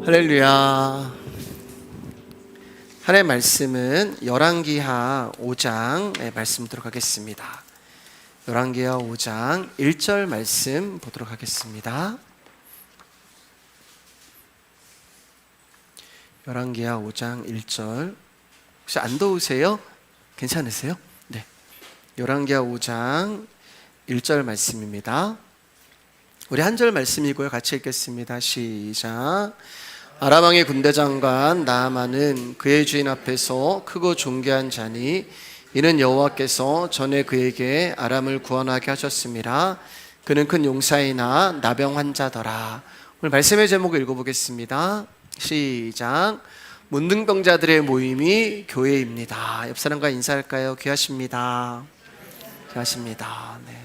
할렐루야. 하나님의 말씀은 열왕기하 5장 말씀 보도록 하겠습니다. 열왕기하 5장 1절 말씀 보도록 하겠습니다. 열왕기하 5장 1절. 혹시 안 더우세요? 괜찮으세요? 네. 열왕기하 5장 1절 말씀입니다. 우리 한 절 말씀이고요. 같이 읽겠습니다. 시작. 아람 왕의 군대 장관 나아만은 그의 주인 앞에서 크고 존귀한 자니 이는 여호와께서 전에 그에게 아람을 구원하게 하셨습니다. 그는 큰 용사이나 나병 환자더라. 오늘 말씀의 제목을 읽어보겠습니다. 시작. 문둥병자들의 모임이 교회입니다. 옆 사람과 인사할까요? 귀하십니다. 귀하십니다. 네.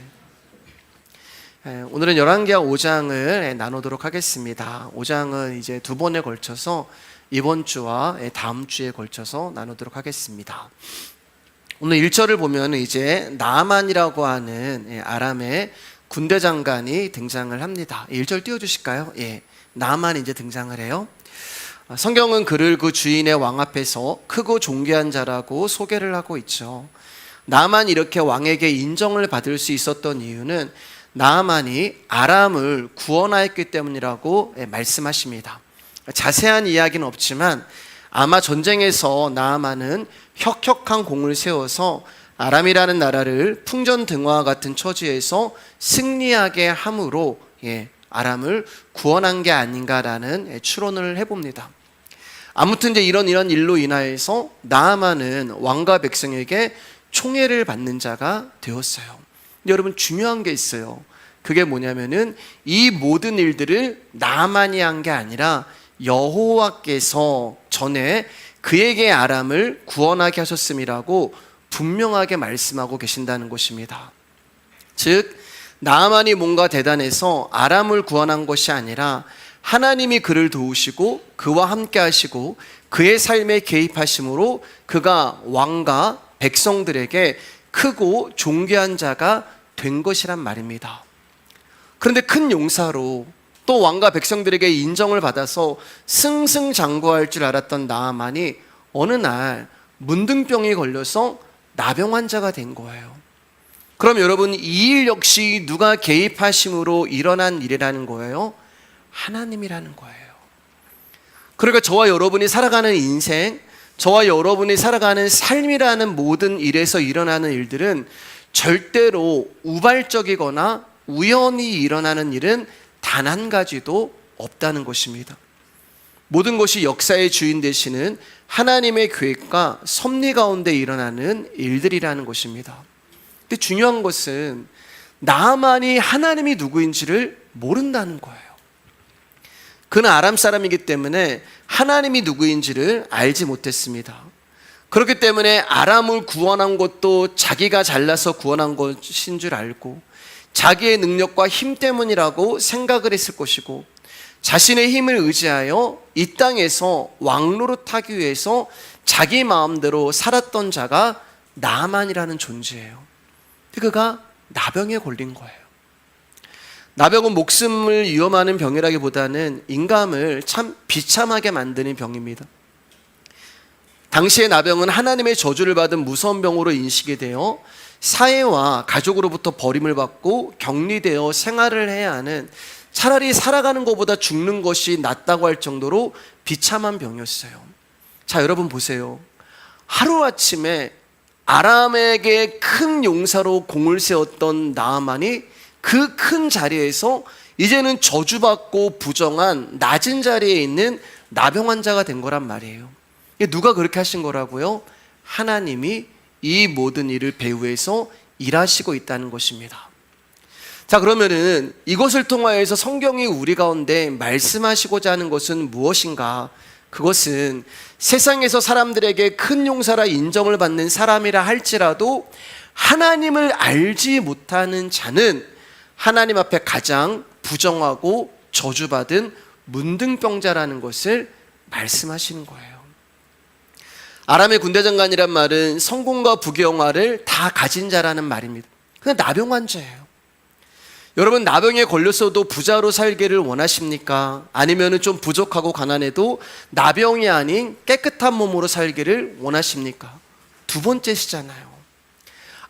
오늘은 열왕기하 5장을 나누도록 하겠습니다. 5장은 이제 두 번에 걸쳐서 이번 주와 다음 주에 걸쳐서 나누도록 하겠습니다. 오늘 1절을 보면 이제 나아만이라고 하는 아람의 군대 장관이 등장을 합니다. 1절 띄워주실까요? 예, 나아만이 이제 등장을 해요. 성경은 그를 그 주인의 왕 앞에서 크고 존귀한 자라고 소개를 하고 있죠. 나아만이 이렇게 왕에게 인정을 받을 수 있었던 이유는 나아만이 아람을 구원하였기 때문이라고 말씀하십니다. 자세한 이야기는 없지만 아마 전쟁에서 나아만은 혁혁한 공을 세워서 아람이라는 나라를 풍전등화와 같은 처지에서 승리하게 함으로 아람을 구원한 게 아닌가라는 추론을 해봅니다. 아무튼 이제 이런 일로 인하여서 나아만은 왕과 백성에게 총애를 받는 자가 되었어요. 여러분, 중요한 게 있어요. 그게 뭐냐면은 이 모든 일들을 나아만이 한 게 아니라 여호와께서 전에 그에게 아람을 구원하게 하셨음이라고 분명하게 말씀하고 계신다는 것입니다. 즉 나아만이 뭔가 대단해서 아람을 구원한 것이 아니라 하나님이 그를 도우시고 그와 함께 하시고 그의 삶에 개입하심으로 그가 왕과 백성들에게 크고 존귀한 자가 된 것이란 말입니다. 그런데 큰 용사로 또 왕과 백성들에게 인정을 받아서 승승장구할 줄 알았던 나아만이 어느 날 문둥병이 걸려서 나병 환자가 된 거예요. 그럼 여러분, 이 일 역시 누가 개입하심으로 일어난 일이라는 거예요? 하나님이라는 거예요. 그러니까 저와 여러분이 살아가는 인생, 저와 여러분이 살아가는 삶이라는 모든 일에서 일어나는 일들은 절대로 우발적이거나 우연히 일어나는 일은 단 한 가지도 없다는 것입니다. 모든 것이 역사의 주인 되시는 하나님의 계획과 섭리 가운데 일어나는 일들이라는 것입니다. 근데 중요한 것은 나아만이 하나님이 누구인지를 모른다는 거예요. 그는 아람 사람이기 때문에 하나님이 누구인지를 알지 못했습니다. 그렇기 때문에 아람을 구원한 것도 자기가 잘나서 구원한 것인 줄 알고 자기의 능력과 힘 때문이라고 생각을 했을 것이고 자신의 힘을 의지하여 이 땅에서 왕노릇하기 위해서 자기 마음대로 살았던 자가 나아만이라는 존재예요. 그가 나병에 걸린 거예요. 나병은 목숨을 위험하는 병이라기보다는 인감을 참 비참하게 만드는 병입니다. 당시의 나병은 하나님의 저주를 받은 무서운 병으로 인식이 되어 사회와 가족으로부터 버림을 받고 격리되어 생활을 해야 하는, 차라리 살아가는 것보다 죽는 것이 낫다고 할 정도로 비참한 병이었어요. 자, 여러분 보세요. 하루아침에 아람에게 큰 용사로 공을 세웠던 나아만이 그 큰 자리에서 이제는 저주받고 부정한 낮은 자리에 있는 나병 환자가 된 거란 말이에요. 누가 그렇게 하신 거라고요? 하나님이 이 모든 일을 배후에서 일하시고 있다는 것입니다. 자, 그러면은 이것을 통하여서 성경이 우리 가운데 말씀하시고자 하는 것은 무엇인가? 그것은 세상에서 사람들에게 큰 용사라 인정을 받는 사람이라 할지라도 하나님을 알지 못하는 자는 하나님 앞에 가장 부정하고 저주받은 문둥병자라는 것을 말씀하시는 거예요. 아람의 군대 장관이란 말은 성공과 부귀영화를 다 가진 자라는 말입니다. 그냥 나병 환자예요. 여러분, 나병에 걸렸어도 부자로 살기를 원하십니까? 아니면 좀 부족하고 가난해도 나병이 아닌 깨끗한 몸으로 살기를 원하십니까? 두 번째시잖아요.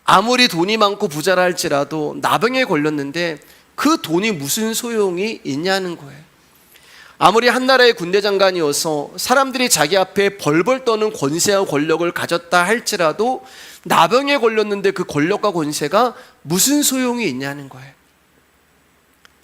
아무리 돈이 많고 부자라 할지라도 나병에 걸렸는데 그 돈이 무슨 소용이 있냐는 거예요. 아무리 한 나라의 군대 장관이어서 사람들이 자기 앞에 벌벌 떠는 권세와 권력을 가졌다 할지라도 나병에 걸렸는데 그 권력과 권세가 무슨 소용이 있냐는 거예요.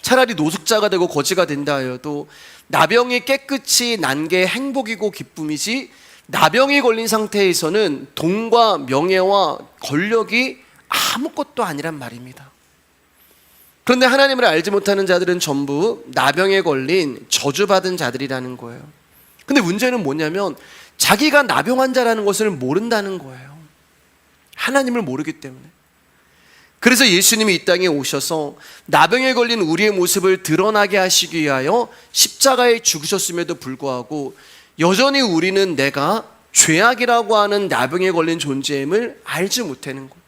차라리 노숙자가 되고 거지가 된다 하여도 나병이 깨끗이 난 게 행복이고 기쁨이지, 나병이 걸린 상태에서는 돈과 명예와 권력이 아무것도 아니란 말입니다. 그런데 하나님을 알지 못하는 자들은 전부 나병에 걸린 저주받은 자들이라는 거예요. 근데 문제는 뭐냐면 자기가 나병 환자라는 것을 모른다는 거예요. 하나님을 모르기 때문에. 그래서 예수님이 이 땅에 오셔서 나병에 걸린 우리의 모습을 드러나게 하시기 위하여 십자가에 죽으셨음에도 불구하고 여전히 우리는 내가 죄악이라고 하는 나병에 걸린 존재임을 알지 못하는 거예요.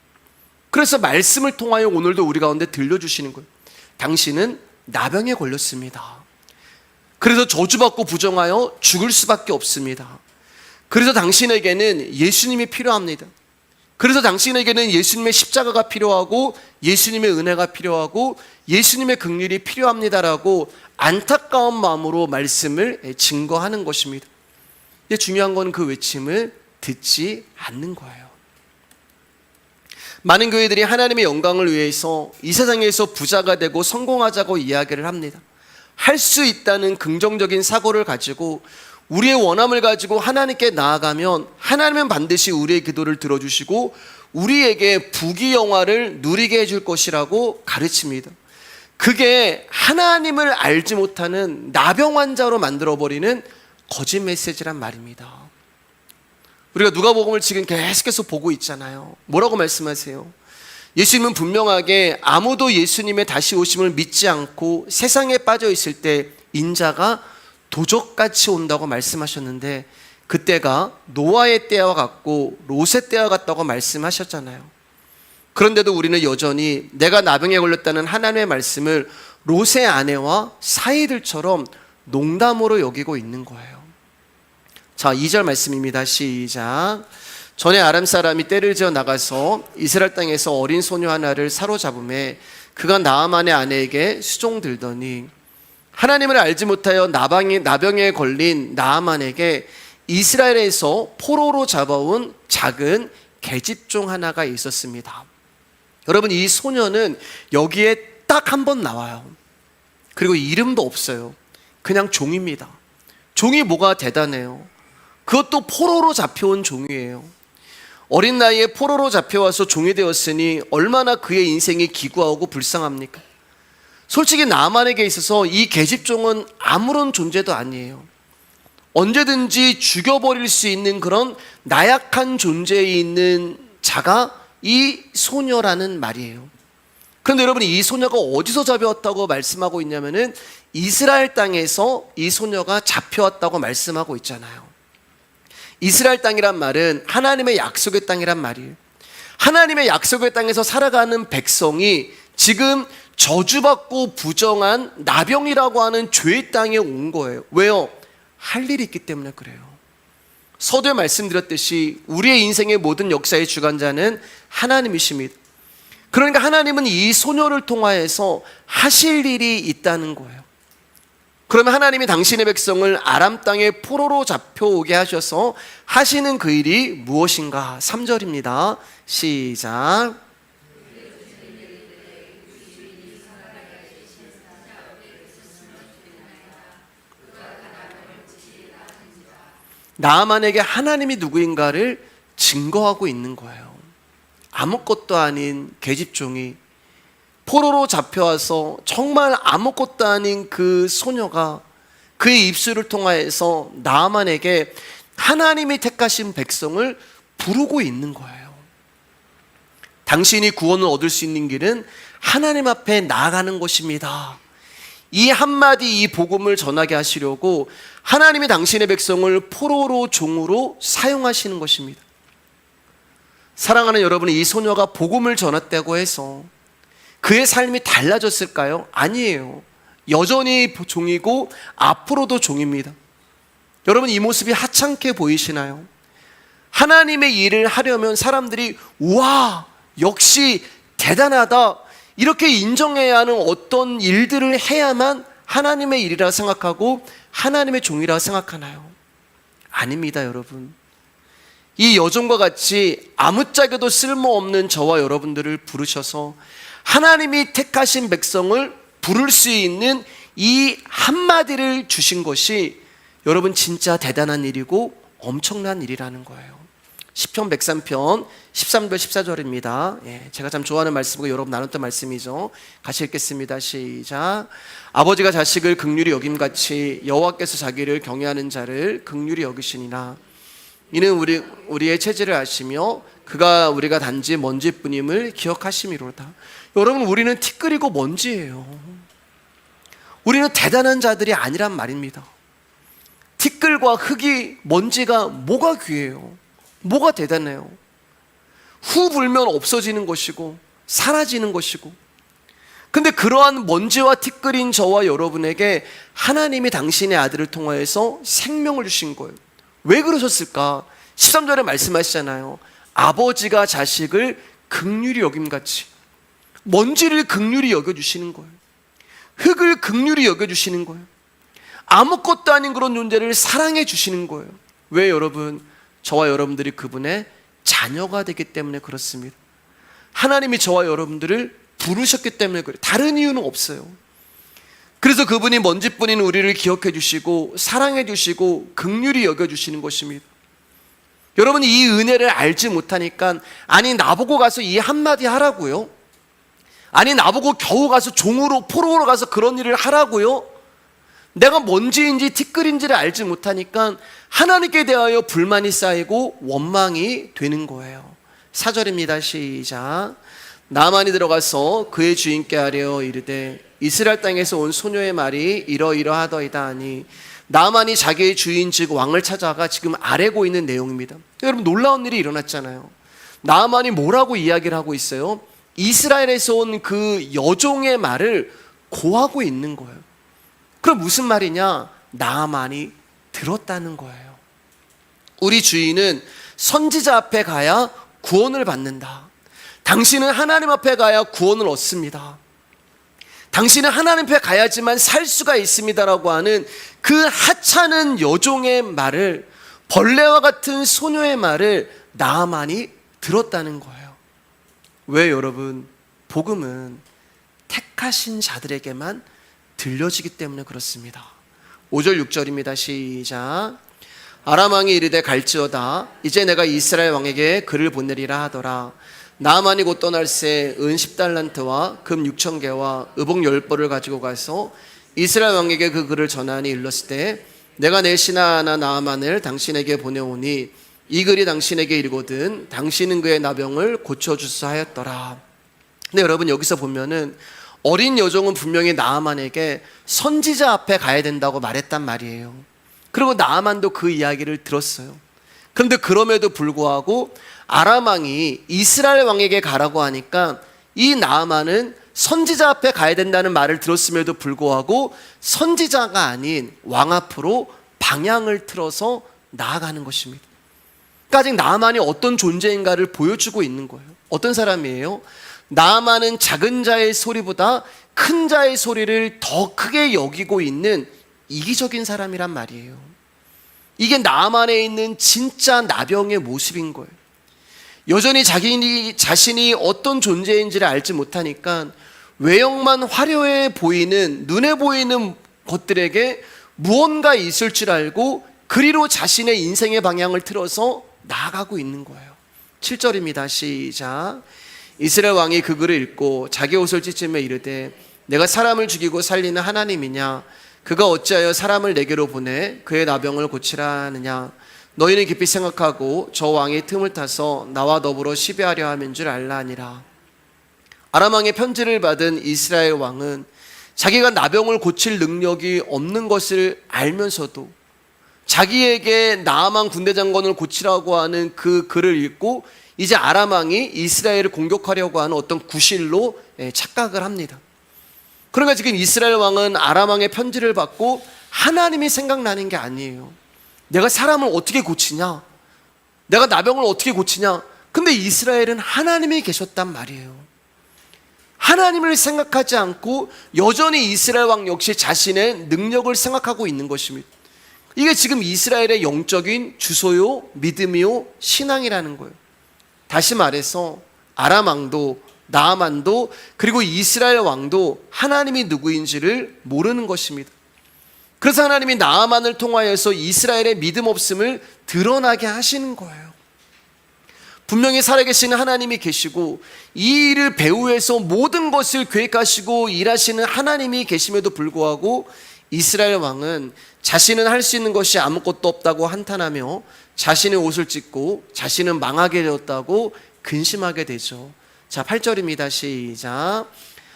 그래서 말씀을 통하여 오늘도 우리 가운데 들려주시는 거예요. 당신은 나병에 걸렸습니다. 그래서 저주받고 부정하여 죽을 수밖에 없습니다. 그래서 당신에게는 예수님이 필요합니다. 그래서 당신에게는 예수님의 십자가가 필요하고 예수님의 은혜가 필요하고 예수님의 긍휼이 필요합니다라고 안타까운 마음으로 말씀을 증거하는 것입니다. 중요한 건 그 외침을 듣지 않는 거예요. 많은 교회들이 하나님의 영광을 위해서 이 세상에서 부자가 되고 성공하자고 이야기를 합니다. 할 수 있다는 긍정적인 사고를 가지고 우리의 원함을 가지고 하나님께 나아가면 하나님은 반드시 우리의 기도를 들어주시고 우리에게 부귀영화를 누리게 해줄 것이라고 가르칩니다. 그게 하나님을 알지 못하는 나병 환자로 만들어버리는 거짓 메시지란 말입니다. 우리가 누가복음을 지금 계속해서 보고 있잖아요. 뭐라고 말씀하세요? 예수님은 분명하게 아무도 예수님의 다시 오심을 믿지 않고 세상에 빠져 있을 때 인자가 도적같이 온다고 말씀하셨는데 그때가 노아의 때와 같고 롯의 때와 같다고 말씀하셨잖아요. 그런데도 우리는 여전히 내가 나병에 걸렸다는 하나님의 말씀을 롯의 아내와 사이들처럼 농담으로 여기고 있는 거예요. 자, 2절 말씀입니다. 시작. 전에 아람 사람이 떼를 지어 나가서 이스라엘 땅에서 어린 소녀 하나를 사로잡음에 그가 나아만의 아내에게 수종들더니 하나님을 알지 못하여 나병에 걸린 나아만에게 이스라엘에서 포로로 잡아온 작은 계집종 하나가 있었습니다. 여러분, 이 소녀는 여기에 딱 한 번 나와요. 그리고 이름도 없어요. 그냥 종입니다. 종이 뭐가 대단해요? 그것도 포로로 잡혀온 종이에요. 어린 나이에 포로로 잡혀와서 종이 되었으니 얼마나 그의 인생이 기구하고 불쌍합니까? 솔직히 나만에게 있어서 이 계집종은 아무런 존재도 아니에요. 언제든지 죽여버릴 수 있는 그런 나약한 존재에 있는 자가 이 소녀라는 말이에요. 그런데 여러분, 이 소녀가 어디서 잡혀왔다고 말씀하고 있냐면은 이스라엘 땅에서 이 소녀가 잡혀왔다고 말씀하고 있잖아요. 이스라엘 땅이란 말은 하나님의 약속의 땅이란 말이에요. 하나님의 약속의 땅에서 살아가는 백성이 지금 저주받고 부정한 나병이라고 하는 죄의 땅에 온 거예요. 왜요? 할 일이 있기 때문에 그래요. 서두에 말씀드렸듯이 우리의 인생의 모든 역사의 주관자는 하나님이십니다. 그러니까 하나님은 이 소녀를 통하여서 하실 일이 있다는 거예요. 그러면 하나님이 당신의 백성을 아람 땅에 포로로 잡혀오게 하셔서 하시는 그 일이 무엇인가? 3절입니다. 시작. 나아만에게 하나님이 누구인가를 증거하고 있는 거예요. 아무것도 아닌 계집종이 포로로 잡혀와서 정말 아무것도 아닌 그 소녀가 그의 입술을 통하여서 나아만에게 하나님이 택하신 백성을 부르고 있는 거예요. 당신이 구원을 얻을 수 있는 길은 하나님 앞에 나아가는 것입니다. 이 한마디 이 복음을 전하게 하시려고 하나님이 당신의 백성을 포로로 종으로 사용하시는 것입니다. 사랑하는 여러분, 이 소녀가 복음을 전했다고 해서 그의 삶이 달라졌을까요? 아니에요. 여전히 종이고 앞으로도 종입니다. 여러분, 이 모습이 하찮게 보이시나요? 하나님의 일을 하려면 사람들이 우와, 역시 대단하다, 이렇게 인정해야 하는 어떤 일들을 해야만 하나님의 일이라 생각하고 하나님의 종이라 생각하나요? 아닙니다, 여러분. 이 여종과 같이 아무짝에도 쓸모없는 저와 여러분들을 부르셔서 하나님이 택하신 백성을 부를 수 있는 이 한마디를 주신 것이 여러분 진짜 대단한 일이고 엄청난 일이라는 거예요. 시편 103편 13절 14절입니다. 제가 참 좋아하는 말씀이고 여러분 나눴던 말씀이죠. 같이 읽겠습니다. 시작. 아버지가 자식을 긍휼히 여김같이 여호와께서 자기를 경외하는 자를 긍휼히 여기시니라. 이는 우리의 체질을 아시며 그가 우리가 단지 먼지뿐임을 기억하심이로다. 여러분, 우리는 티끌이고 먼지예요. 우리는 대단한 자들이 아니란 말입니다. 티끌과 흙이, 먼지가 뭐가 귀해요? 뭐가 대단해요? 후 불면 없어지는 것이고 사라지는 것이고, 근데 그러한 먼지와 티끌인 저와 여러분에게 하나님이 당신의 아들을 통하여서 생명을 주신 거예요. 왜 그러셨을까? 13절에 말씀하시잖아요. 아버지가 자식을 긍휼히 여김같이. 먼지를 긍휼히 여겨주시는 거예요. 흙을 긍휼히 여겨주시는 거예요. 아무것도 아닌 그런 존재를 사랑해 주시는 거예요. 왜 여러분? 저와 여러분들이 그분의 자녀가 되기 때문에 그렇습니다. 하나님이 저와 여러분들을 부르셨기 때문에 그래요. 다른 이유는 없어요. 그래서 그분이 먼지뿐인 우리를 기억해 주시고 사랑해 주시고 긍휼히 여겨 주시는 것입니다. 여러분, 이 은혜를 알지 못하니까 아니 나보고 가서 이 한마디 하라고요? 아니 나보고 겨우 가서 종으로 포로로 가서 그런 일을 하라고요? 내가 먼지인지 티끌인지를 알지 못하니까 하나님께 대하여 불만이 쌓이고 원망이 되는 거예요. 4절입니다. 시작. 나만이 들어가서 그의 주인께 아뢰어 이르되 이스라엘 땅에서 온 소녀의 말이 이러이러하더이다 하니, 나만이 자기의 주인 즉 왕을 찾아가 지금 아뢰고 있는 내용입니다. 여러분, 놀라운 일이 일어났잖아요. 나만이 뭐라고 이야기를 하고 있어요? 이스라엘에서 온 그 여종의 말을 고하고 있는 거예요. 그럼 무슨 말이냐? 나만이 들었다는 거예요. 우리 주인은 선지자 앞에 가야 구원을 받는다. 당신은 하나님 앞에 가야 구원을 얻습니다. 당신은 하나님 앞에 가야지만 살 수가 있습니다라고 하는 그 하찮은 여종의 말을, 벌레와 같은 소녀의 말을 나만이 들었다는 거예요. 왜 여러분? 복음은 택하신 자들에게만 들려지기 때문에 그렇습니다. 5절 6절입니다. 시작. 아람 왕이 이르되 갈지어다 이제 내가 이스라엘 왕에게 글을 보내리라 하더라. 나만이 곧 떠날새 은 10달란트와 금 6,000개와 의복 10벌을 가지고 가서 이스라엘 왕에게 그 글을 전하니 일렀을 때 내가 내 신하나 나만을 당신에게 보내오니 이 글이 당신에게 이르거든 당신은 그의 나병을 고쳐주소 하였더라. 근데 여러분, 여기서 보면은 어린 여종은 분명히 나아만에게 선지자 앞에 가야 된다고 말했단 말이에요. 그리고 나아만도 그 이야기를 들었어요. 그런데 그럼에도 불구하고 아람 왕이 이스라엘 왕에게 가라고 하니까 이 나아만은 선지자 앞에 가야 된다는 말을 들었음에도 불구하고 선지자가 아닌 왕 앞으로 방향을 틀어서 나아가는 것입니다. 그러니까 아직 나아만이 어떤 존재인가를 보여주고 있는 거예요. 어떤 사람이에요? 나아만은 작은 자의 소리보다 큰 자의 소리를 더 크게 여기고 있는 이기적인 사람이란 말이에요. 이게 나아만에 있는 진짜 나병의 모습인 거예요. 여전히 자신이 어떤 존재인지를 알지 못하니까 외형만 화려해 보이는, 눈에 보이는 것들에게 무언가 있을 줄 알고 그리로 자신의 인생의 방향을 틀어서 나아가고 있는 거예요. 7절입니다. 시작. 이스라엘 왕이 그 글을 읽고 자기 옷을 찢으며 이르되 내가 사람을 죽이고 살리는 하나님이냐? 그가 어찌하여 사람을 내게로 보내 그의 나병을 고치라 하느냐? 너희는 깊이 생각하고 저 왕의 틈을 타서 나와 더불어 시비하려 함인 줄 알라 하니라. 아람 왕의 편지를 받은 이스라엘 왕은 자기가 나병을 고칠 능력이 없는 것을 알면서도 자기에게 나아만 군대 장관을 고치라고 하는 그 글을 읽고 이제 아람 왕이 이스라엘을 공격하려고 하는 어떤 구실로 착각을 합니다. 그러니까 지금 이스라엘 왕은 아람 왕의 편지를 받고 하나님이 생각나는 게 아니에요. 내가 사람을 어떻게 고치냐? 내가 나병을 어떻게 고치냐? 근데 이스라엘은 하나님이 계셨단 말이에요. 하나님을 생각하지 않고 여전히 이스라엘 왕 역시 자신의 능력을 생각하고 있는 것입니다. 이게 지금 이스라엘의 영적인 주소요, 믿음이요, 신앙이라는 거예요. 다시 말해서 아람 왕도 나아만도 그리고 이스라엘 왕도 하나님이 누구인지를 모르는 것입니다. 그래서 하나님이 나아만을 통하여서 이스라엘의 믿음 없음을 드러나게 하시는 거예요. 분명히 살아계시는 하나님이 계시고 이 일을 배후에서 모든 것을 계획하시고 일하시는 하나님이 계심에도 불구하고 이스라엘 왕은 자신은 할 수 있는 것이 아무것도 없다고 한탄하며 자신의 옷을 찢고 자신은 망하게 되었다고 근심하게 되죠. 자, 8절입니다. 시작.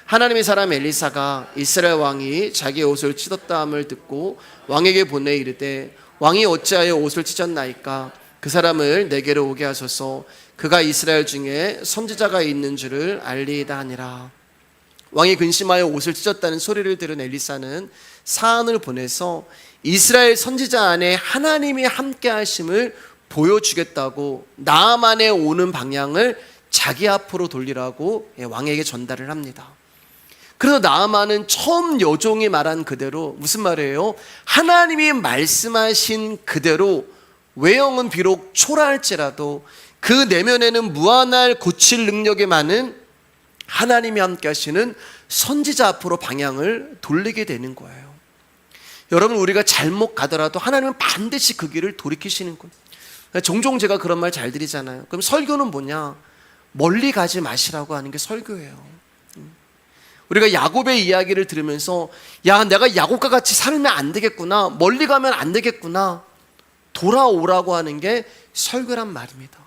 하나님의 사람 엘리사가 이스라엘 왕이 자기의 옷을 찢었다함을 듣고 왕에게 보내 이르되 왕이 어찌하여 옷을 찢었나이까? 그 사람을 내게로 오게 하소서. 그가 이스라엘 중에 선지자가 있는 줄을 알리이다 하니라. 왕이 근심하여 옷을 찢었다는 소리를 들은 엘리사는 사안을 보내서 이스라엘 선지자 안에 하나님이 함께 하심을 보여주겠다고 나아만에 오는 방향을 자기 앞으로 돌리라고 왕에게 전달을 합니다. 그래서 나아만은 처음 여종이 말한 그대로, 무슨 말이에요? 하나님이 말씀하신 그대로 외형은 비록 초라할지라도 그 내면에는 무한할 고칠 능력이 많은 하나님이 함께 하시는 선지자 앞으로 방향을 돌리게 되는 거예요. 여러분, 우리가 잘못 가더라도 하나님은 반드시 그 길을 돌이키시는 거예요. 종종 제가 그런 말 잘 드리잖아요. 그럼 설교는 뭐냐? 멀리 가지 마시라고 하는 게 설교예요. 우리가 야곱의 이야기를 들으면서 야, 내가 야곱과 같이 살면 안 되겠구나, 멀리 가면 안 되겠구나, 돌아오라고 하는 게 설교란 말입니다.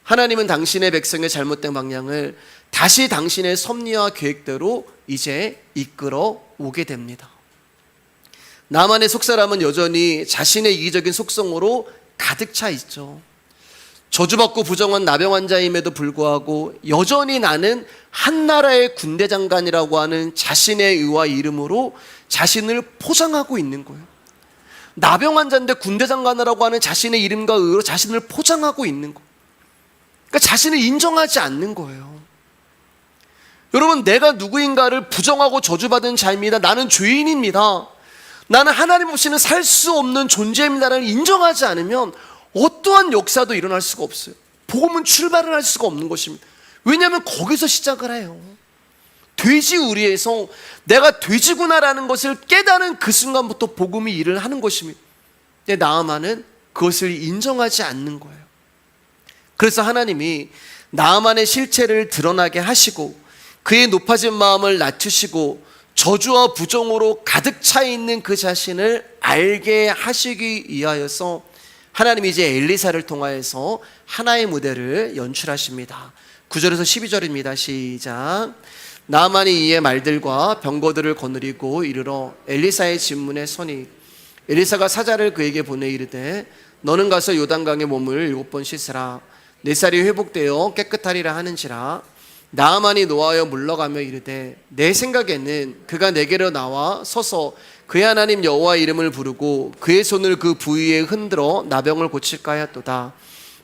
하나님은 당신의 백성의 잘못된 방향을 다시 당신의 섭리와 계획대로 이제 이끌어 오게 됩니다. 나만의 속사람은 여전히 자신의 이기적인 속성으로 가득 차 있죠. 저주받고 부정한 나병 환자임에도 불구하고 여전히 나는 한 나라의 군대 장관이라고 하는 자신의 의와 이름으로 자신을 포장하고 있는 거예요. 나병 환자인데 군대 장관이라고 하는 자신의 이름과 의로 자신을 포장하고 있는 거예요. 그러니까 자신을 인정하지 않는 거예요. 여러분, 내가 누구인가를 부정하고 저주받은 자입니다. 나는 죄인입니다. 나는 하나님 없이는 살 수 없는 존재입니다를 인정하지 않으면 어떠한 역사도 일어날 수가 없어요. 복음은 출발을 할 수가 없는 것입니다. 왜냐하면 거기서 시작을 해요. 돼지 우리에서 내가 돼지구나라는 것을 깨달은 그 순간부터 복음이 일을 하는 것입니다. 근데 나아만은 그것을 인정하지 않는 거예요. 그래서 하나님이 나아만의 실체를 드러나게 하시고 그의 높아진 마음을 낮추시고 저주와 부정으로 가득 차 있는 그 자신을 알게 하시기 위하여서 하나님이 이제 엘리사를 통하여서 하나의 무대를 연출하십니다. 9절에서 12절입니다. 시작. 나아만이 이에 말들과 병거들을 거느리고 이르러 엘리사의 진문에 서니 엘리사가 사자를 그에게 보내 이르되 너는 가서 요단강에 몸을 7번 씻으라. 내 살이 회복되어 깨끗하리라 하는지라. 나아만이 노하여 물러가며 이르되 내 생각에는 그가 내게로 나와 서서 그의 하나님 여호와 이름을 부르고 그의 손을 그 부위에 흔들어 나병을 고칠까 하였도다.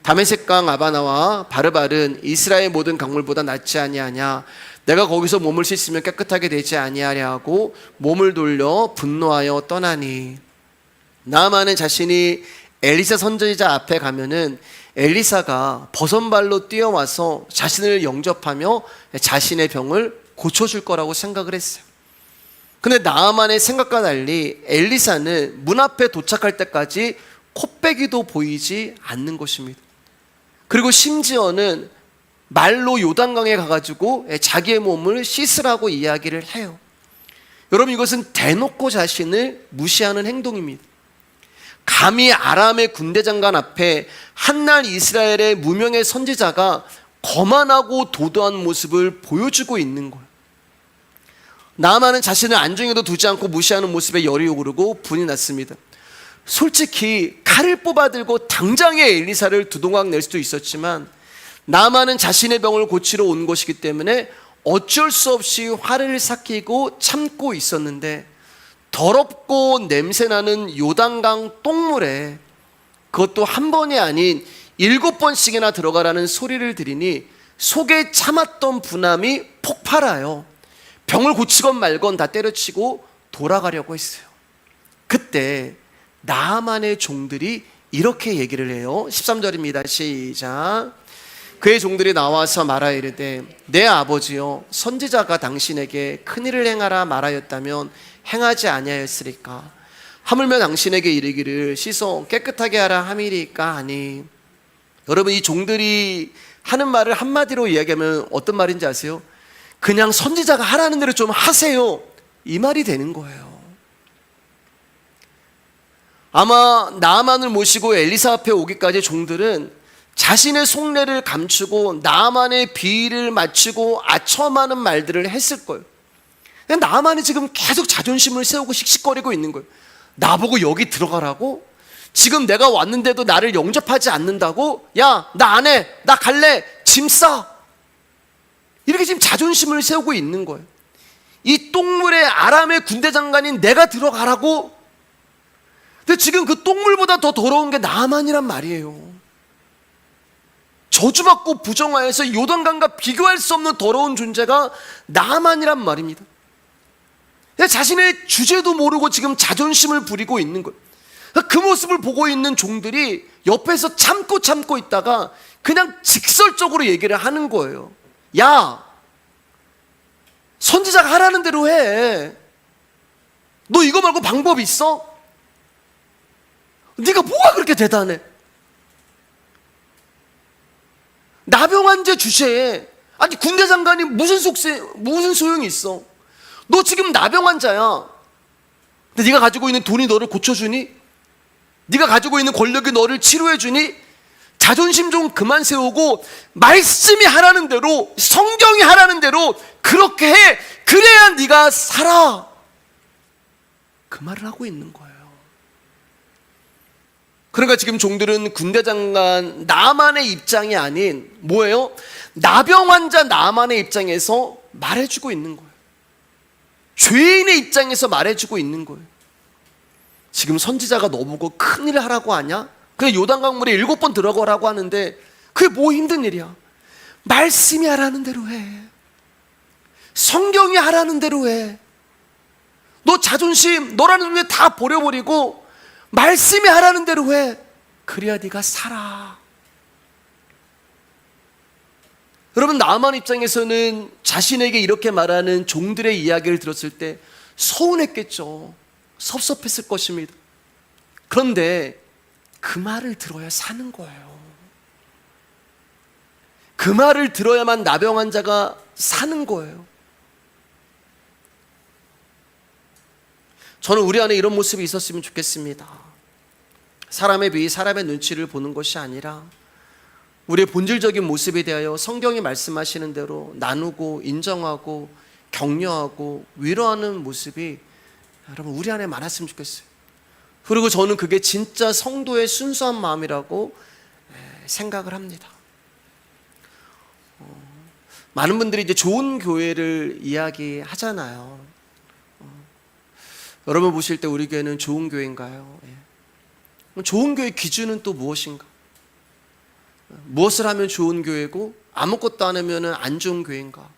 다메섹강 아바나와 바르발은 이스라엘 모든 강물보다 낫지 아니하냐. 내가 거기서 몸을 씻으면 깨끗하게 되지 아니하랴 하고 몸을 돌려 분노하여 떠나니. 나아만은 자신이 엘리사 선지자 앞에 가면은 엘리사가 버선발로 뛰어와서 자신을 영접하며 자신의 병을 고쳐줄 거라고 생각을 했어요. 근데 나아만의 생각과 달리 엘리사는 문 앞에 도착할 때까지 코빼기도 보이지 않는 것입니다. 그리고 심지어는 말로 요단강에 가가지고 자기의 몸을 씻으라고 이야기를 해요. 여러분, 이것은 대놓고 자신을 무시하는 행동입니다. 감히 아람의 군대 장관 앞에 한날 이스라엘의 무명의 선지자가 거만하고 도도한 모습을 보여주고 있는 거예요. 나아만은 자신을 안중에도 두지 않고 무시하는 모습에 열이 오르고 분이 났습니다. 솔직히 칼을 뽑아들고 당장에 엘리사를 두동강 낼 수도 있었지만 나만은 자신의 병을 고치러 온 것이기 때문에 어쩔 수 없이 화를 삭히고 참고 있었는데, 더럽고 냄새나는 요단강 똥물에 그것도 한 번이 아닌 7번씩이나 들어가라는 소리를 들으니 속에 참았던 분함이 폭발하여 병을 고치건 말건 다 때려치고 돌아가려고 했어요. 그때 나아만의 종들이 이렇게 얘기를 해요. 13절입니다. 시작. 그의 종들이 나와서 말하이르되 내 아버지여, 선지자가 당신에게 큰일을 행하라 말하였다면 행하지 아니하였으리까? 하물며 당신에게 이르기를 씻어 깨끗하게 하라 함이리까 하니. 여러분, 이 종들이 하는 말을 한마디로 이야기하면 어떤 말인지 아세요? 그냥 선지자가 하라는 대로 좀 하세요, 이 말이 되는 거예요. 아마 나아만을 모시고 엘리사 앞에 오기까지 종들은 자신의 속내를 감추고 나아만의 비위를 맞추고 아첨하는 말들을 했을 거예요. 근데 나아만이 지금 계속 자존심을 세우고 씩씩거리고 있는 거예요. 나보고 여기 들어가라고? 지금 내가 왔는데도 나를 영접하지 않는다고? 야, 나 안 해, 나 갈래, 짐 싸. 이렇게 지금 자존심을 세우고 있는 거예요. 이 똥물에 아람의 군대 장관인 내가 들어가라고? 근데 지금 그 똥물보다 더 더러운 게 나아만이란 말이에요. 저주받고 부정하여서 요단강과 비교할 수 없는 더러운 존재가 나아만이란 말입니다. 자신의 주제도 모르고 지금 자존심을 부리고 있는 거예요. 그 모습을 보고 있는 종들이 옆에서 참고 있다가 그냥 직설적으로 얘기를 하는 거예요. 야, 선지자가 하라는 대로 해. 너 이거 말고 방법 있어? 네가 뭐가 그렇게 대단해? 나병환자 주제에 아니 군대 장관이 무슨 소용이 있어? 너 지금 나병환자야. 근데 네가 가지고 있는 돈이 너를 고쳐주니? 네가 가지고 있는 권력이 너를 치료해주니? 자존심 좀 그만 세우고 말씀이 하라는 대로, 성경이 하라는 대로 그렇게 해. 그래야 네가 살아. 그 말을 하고 있는 거예요. 그러니까 지금 종들은 군대 장관 나아만의 입장이 아닌 뭐예요? 나병 환자 나아만의 입장에서 말해주고 있는 거예요. 죄인의 입장에서 말해주고 있는 거예요. 지금 선지자가 너보고 큰일 하라고 하냐? 그냥 요단강물에 7번 들어가라고 하는데 그게 뭐 힘든 일이야? 말씀이 하라는 대로 해. 성경이 하라는 대로 해. 너 자존심, 너라는 존재 다 버려버리고 말씀이 하라는 대로 해. 그래야 네가 살아. 여러분, 나아만 입장에서는 자신에게 이렇게 말하는 종들의 이야기를 들었을 때 서운했겠죠. 섭섭했을 것입니다. 그런데 그 말을 들어야 사는 거예요. 그 말을 들어야만 나병 환자가 사는 거예요. 저는 우리 안에 이런 모습이 있었으면 좋겠습니다. 사람의 비, 사람의 눈치를 보는 것이 아니라 우리의 본질적인 모습에 대하여 성경이 말씀하시는 대로 나누고 인정하고 격려하고 위로하는 모습이 여러분 우리 안에 많았으면 좋겠어요. 그리고 저는 그게 진짜 성도의 순수한 마음이라고 생각을 합니다. 많은 분들이 이제 좋은 교회를 이야기하잖아요. 여러분 보실 때 우리 교회는 좋은 교회인가요? 좋은 교회의 기준은 또 무엇인가? 무엇을 하면 좋은 교회고 아무것도 안 하면 안 좋은 교회인가?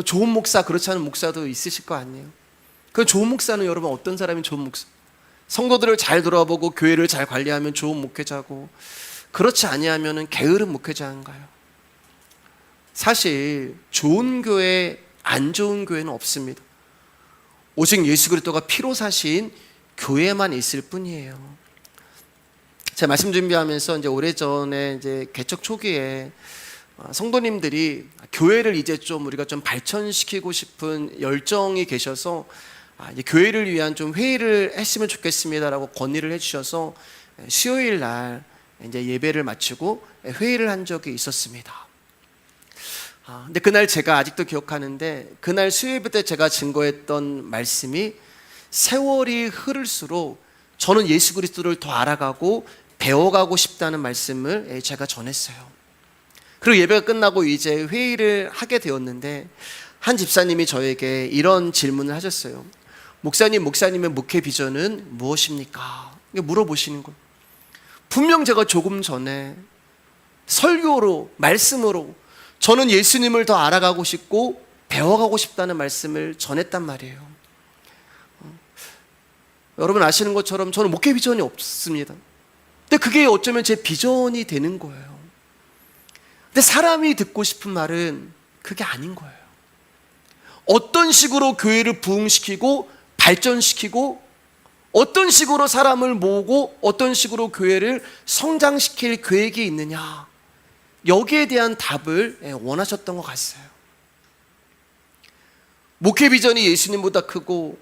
좋은 목사, 그렇지 않은 목사도 있으실 거 아니에요? 그 좋은 목사는 여러분 어떤 사람이 좋은 목사? 성도들을 잘 돌아보고 교회를 잘 관리하면 좋은 목회자고, 그렇지 아니하면 게으른 목회자인가요? 사실 좋은 교회, 안 좋은 교회는 없습니다. 오직 예수 그리스도가 피로 사신 교회만 있을 뿐이에요. 제가 말씀 준비하면서 이제 오래전에 이제 개척 초기에 성도님들이 교회를 이제 좀 우리가 좀 발전시키고 싶은 열정이 계셔서 이제 교회를 위한 좀 회의를 했으면 좋겠습니다라고 건의를 해주셔서 수요일 날 이제 예배를 마치고 회의를 한 적이 있었습니다. 근데 그날 제가 아직도 기억하는데, 그날 수요일 때 제가 증거했던 말씀이 세월이 흐를수록 저는 예수 그리스도를 더 알아가고 배워가고 싶다는 말씀을 제가 전했어요. 그리고 예배가 끝나고 이제 회의를 하게 되었는데 한 집사님이 저에게 이런 질문을 하셨어요. 목사님의 목회 비전은 무엇입니까? 물어보시는 거예요. 분명 제가 조금 전에 설교로, 말씀으로 저는 예수님을 더 알아가고 싶고 배워가고 싶다는 말씀을 전했단 말이에요. 여러분 아시는 것처럼 저는 목회 비전이 없습니다. 근데 그게 어쩌면 제 비전이 되는 거예요. 근데 사람이 듣고 싶은 말은 그게 아닌 거예요. 어떤 식으로 교회를 부흥시키고 발전시키고 어떤 식으로 사람을 모으고 어떤 식으로 교회를 성장시킬 계획이 있느냐, 여기에 대한 답을 원하셨던 것 같아요. 목회 비전이 예수님보다 크고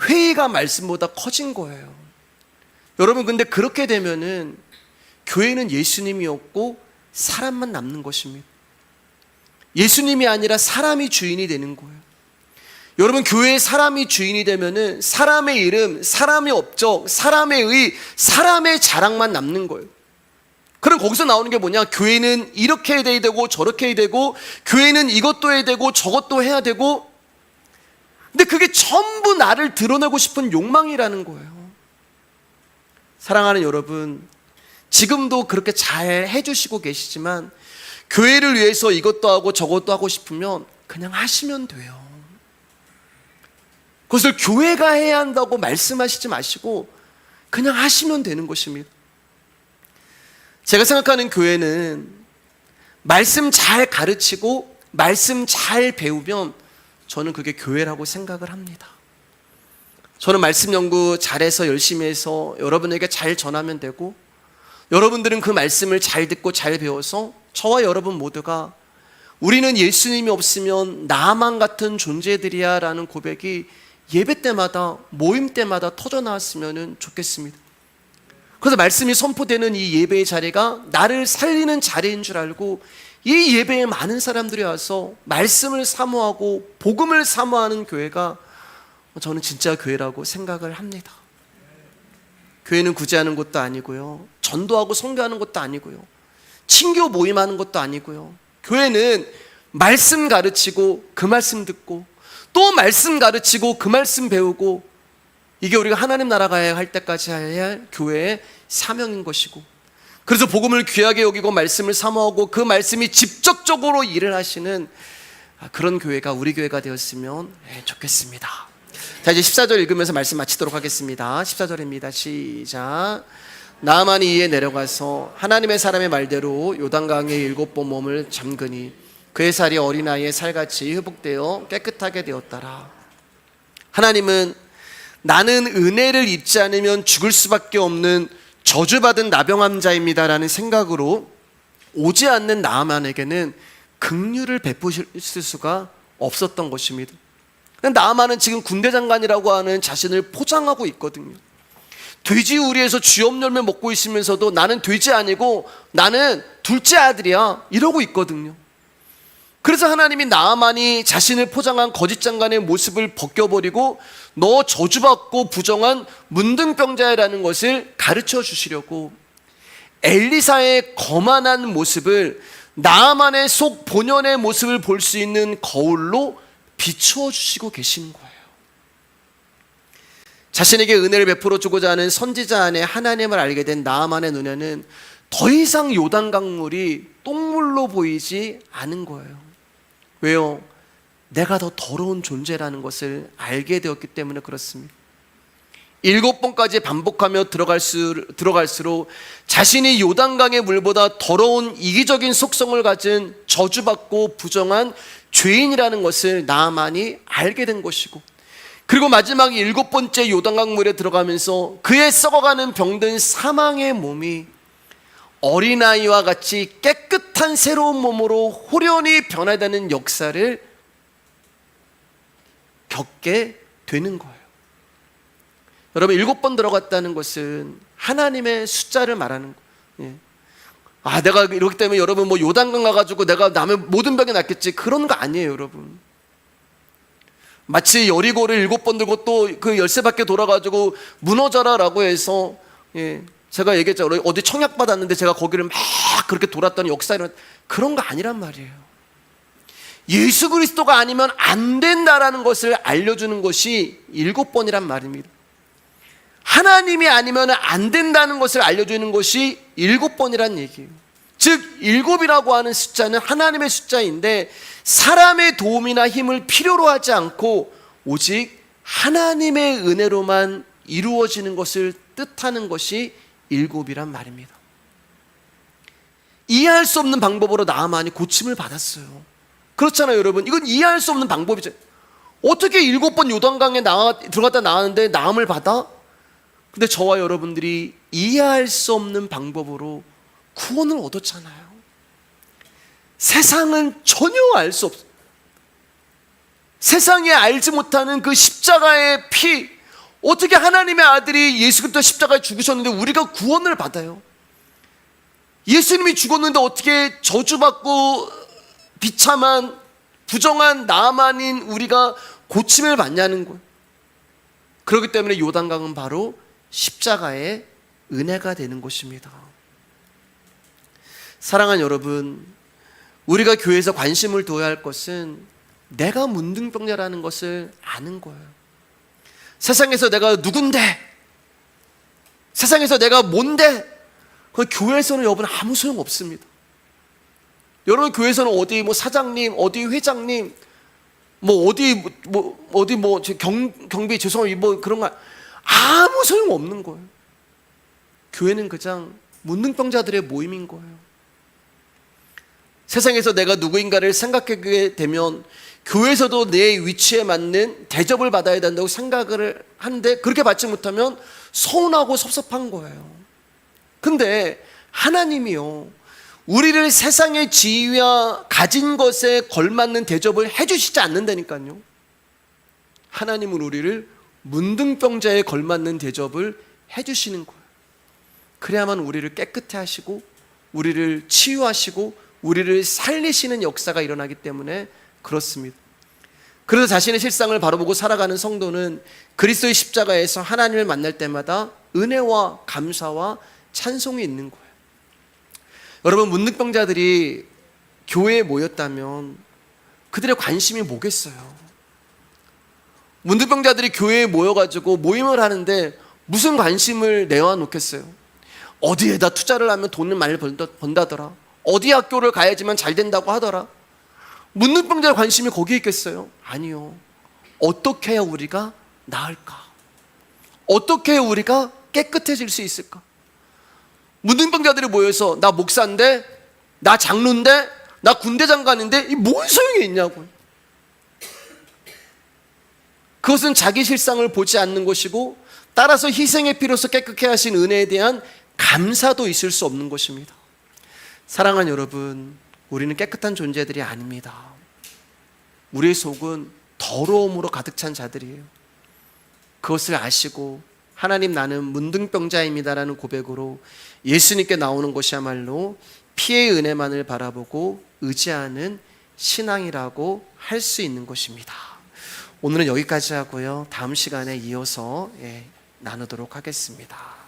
회의가 말씀보다 커진 거예요. 여러분 근데 그렇게 되면은 교회는 예수님이 없고 사람만 남는 것입니다. 예수님이 아니라 사람이 주인이 되는 거예요. 여러분 교회에 사람이 주인이 되면은 사람의 이름, 사람의 업적, 사람의 의, 사람의 자랑만 남는 거예요. 그럼 거기서 나오는 게 뭐냐? 교회는 이렇게 해야 되고 저렇게 해야 되고 교회는 이것도 해야 되고 저것도 해야 되고, 근데 그게 전부 나를 드러내고 싶은 욕망이라는 거예요. 사랑하는 여러분, 지금도 그렇게 잘 해주시고 계시지만 교회를 위해서 이것도 하고 저것도 하고 싶으면 그냥 하시면 돼요. 그것을 교회가 해야 한다고 말씀하시지 마시고 그냥 하시면 되는 것입니다. 제가 생각하는 교회는 말씀 잘 가르치고 말씀 잘 배우면 저는 그게 교회라고 생각을 합니다. 저는 말씀 연구 잘해서 열심히 해서 여러분에게 잘 전하면 되고, 여러분들은 그 말씀을 잘 듣고 잘 배워서 저와 여러분 모두가 우리는 예수님이 없으면 나만 같은 존재들이야 라는 고백이 예배 때마다 모임 때마다 터져 나왔으면 좋겠습니다. 그래서 말씀이 선포되는 이 예배의 자리가 나를 살리는 자리인 줄 알고 이 예배에 많은 사람들이 와서 말씀을 사모하고 복음을 사모하는 교회가 저는 진짜 교회라고 생각을 합니다. 교회는 구제하는 것도 아니고요, 전도하고 선교하는 것도 아니고요, 친교 모임하는 것도 아니고요, 교회는 말씀 가르치고 그 말씀 듣고 또 말씀 가르치고 그 말씀 배우고, 이게 우리가 하나님 나라 가야 할 때까지 해야 할 교회의 사명인 것이고, 그래서 복음을 귀하게 여기고 말씀을 사모하고 그 말씀이 직접적으로 일을 하시는 그런 교회가 우리 교회가 되었으면 좋겠습니다. 자, 이제 14절 읽으면서 말씀 마치도록 하겠습니다. 14절입니다. 시작. 나아만이 이에 내려가서 하나님의 사람의 말대로 요단강에 7번 몸을 잠그니 그의 살이 어린아이의 살같이 회복되어 깨끗하게 되었더라. 하나님은 나는 은혜를 입지 않으면 죽을 수밖에 없는 저주받은 나병암 자입니다라는 생각으로 오지 않는 나아만에게는 긍휼을 베푸실 수가 없었던 것입니다. 나아만은 지금 군대 장관이라고 하는 자신을 포장하고 있거든요. 돼지 우리에서 쥐업 열매 먹고 있으면서도 나는 돼지 아니고 나는 둘째 아들이야 이러고 있거든요. 그래서 하나님이 나아만이 자신을 포장한 거짓 장관의 모습을 벗겨버리고 너 저주받고 부정한 문둥병자라는 것을 가르쳐 주시려고 엘리사의 거만한 모습을 나아만의 속 본연의 모습을 볼 수 있는 거울로 비추어 주시고 계신 거예요. 자신에게 은혜를 베풀어 주고자 하는 선지자 안에 하나님을 알게 된 나아만의 눈에는 더 이상 요단강물이 똥물로 보이지 않은 거예요. 왜요? 내가 더 더러운 존재라는 것을 알게 되었기 때문에 그렇습니다. 7번까지 반복하며 들어갈수록 자신이 요단강의 물보다 더러운 이기적인 속성을 가진 저주받고 부정한 죄인이라는 것을 나아만이 알게 된 것이고, 그리고 마지막 7번째 요단강 물에 들어가면서 그의 썩어가는 병든 사망의 몸이 어린아이와 같이 깨끗한 새로운 몸으로 호련히 변화되는 역사를 겪게 되는 거예요. 여러분, 7번 들어갔다는 것은 하나님의 숫자를 말하는 거예요. 내가 이렇기 때문에 여러분 뭐 요단강 가가지고 내가 남의 모든 병이 낫겠지, 그런 거 아니에요. 여러분, 마치 여리고를 7번 들고 또 그 13바퀴 돌아가지고 무너져라라고 해서, 제가 얘기했잖아요. 어디 청약 받았는데 제가 거기를 막 그렇게 돌았더니 역사 이런, 그런 거 아니란 말이에요. 예수 그리스도가 아니면 안 된다라는 것을 알려주는 것이 7번이란 말입니다. 하나님이 아니면 안 된다는 것을 알려주는 것이 7번이란 얘기예요. 즉 7이라고 하는 숫자는 하나님의 숫자인데, 사람의 도움이나 힘을 필요로 하지 않고 오직 하나님의 은혜로만 이루어지는 것을 뜻하는 것이 7이란 말입니다. 이해할 수 없는 방법으로 나아만이 고침을 받았어요. 그렇잖아요, 여러분. 이건 이해할 수 없는 방법이죠. 어떻게 7번 요단강에 들어갔다 나왔는데 나음을 받아? 근데 저와 여러분들이 이해할 수 없는 방법으로 구원을 얻었잖아요. 세상은 전혀 알 수 없어요. 세상에 알지 못하는 그 십자가의 피, 어떻게 하나님의 아들이 예수 그리스도 십자가에 죽으셨는데 우리가 구원을 받아요? 예수님이 죽었는데 어떻게 저주받고 비참한 부정한 나만인 우리가 고침을 받냐는 거예요. 그렇기 때문에 요단강은 바로 십자가의 은혜가 되는 것입니다. 사랑하는 여러분, 우리가 교회에서 관심을 둬야 할 것은 내가 문둥병자라는 것을 아는 거예요. 세상에서 내가 누군데, 세상에서 내가 뭔데, 그 교회에서는 여러분 아무 소용 없습니다. 여러분 교회에서는 어디 뭐 사장님, 어디 회장님, 뭐 어디 경비 죄송해요 뭐 그런 거 아무 소용 없는 거예요. 교회는 그냥 문둥병자들의 모임인 거예요. 세상에서 내가 누구인가를 생각하게 되면 교회에서도 내 위치에 맞는 대접을 받아야 된다고 생각을 하는데, 그렇게 받지 못하면 서운하고 섭섭한 거예요. 근데 하나님이요, 우리를 세상의 지위와 가진 것에 걸맞는 대접을 해주시지 않는다니까요. 하나님은 우리를 문둥병자에 걸맞는 대접을 해주시는 거예요. 그래야만 우리를 깨끗해 하시고 우리를 치유하시고 우리를 살리시는 역사가 일어나기 때문에 그렇습니다. 그래서 자신의 실상을 바라보고 살아가는 성도는 그리스도의 십자가에서 하나님을 만날 때마다 은혜와 감사와 찬송이 있는 거예요. 여러분, 문둥병자들이 교회에 모였다면 그들의 관심이 뭐겠어요? 문둥병자들이 교회에 모여가지고 모임을 하는데 무슨 관심을 내어놓겠어요? 어디에다 투자를 하면 돈을 많이 번다더라, 어디 학교를 가야지만 잘 된다고 하더라. 문둥병자의 관심이 거기에 있겠어요? 아니요. 어떻게 해야 우리가 나을까? 어떻게 해야 우리가 깨끗해질 수 있을까? 문둥병자들이 모여서 나 목사인데, 나 장로인데, 나 군대 장관인데 이 뭔 소용이 있냐고요. 그것은 자기 실상을 보지 않는 것이고, 따라서 희생의 피로서 깨끗게 하신 은혜에 대한 감사도 있을 수 없는 것입니다. 사랑하는 여러분, 우리는 깨끗한 존재들이 아닙니다. 우리의 속은 더러움으로 가득 찬 자들이에요. 그것을 아시고 하나님, 나는 문둥병자입니다라는 고백으로 예수님께 나오는 것이야말로 피의 은혜만을 바라보고 의지하는 신앙이라고 할 수 있는 것입니다. 오늘은 여기까지 하고요, 다음 시간에 이어서 나누도록 하겠습니다.